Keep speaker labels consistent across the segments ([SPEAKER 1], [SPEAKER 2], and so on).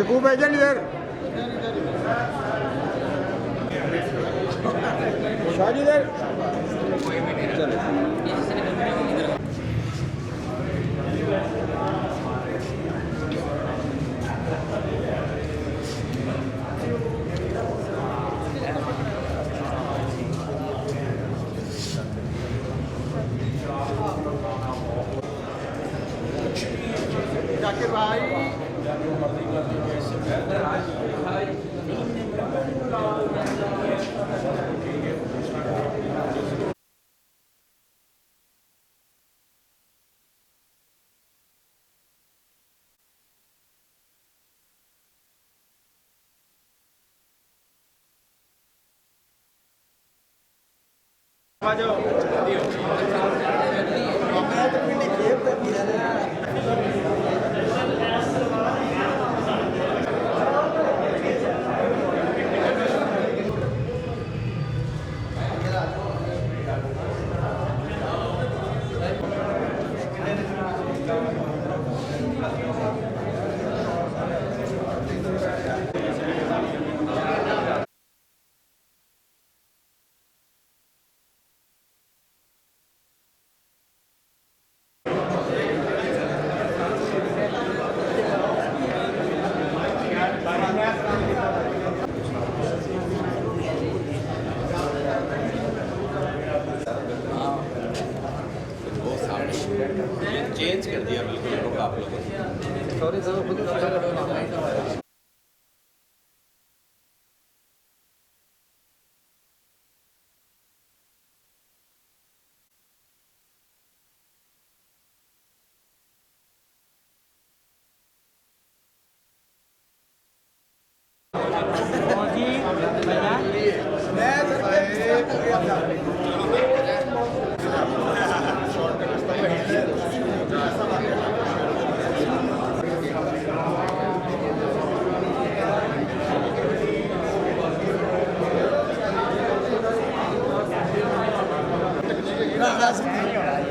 [SPEAKER 1] यकूब agent इधर शाह जी इधर जाकिर भाई आ जाओ
[SPEAKER 2] चेंज कर दिया बिल्कुल लोग आप लोगों ने।
[SPEAKER 1] सॉरी सर खुद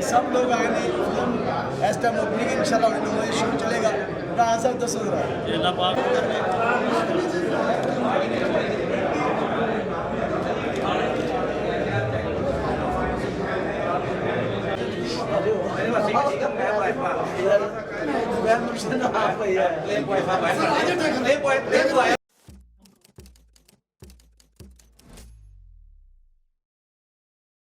[SPEAKER 3] सब लोग आए नहीं फिल्म इस टाइम ओपनिंग इंशाल्लाह वही शो चलेगा राह सब 10 हो रहा है ये ना बात करने मैं मुझसे ना आप भैया ले वाईफाई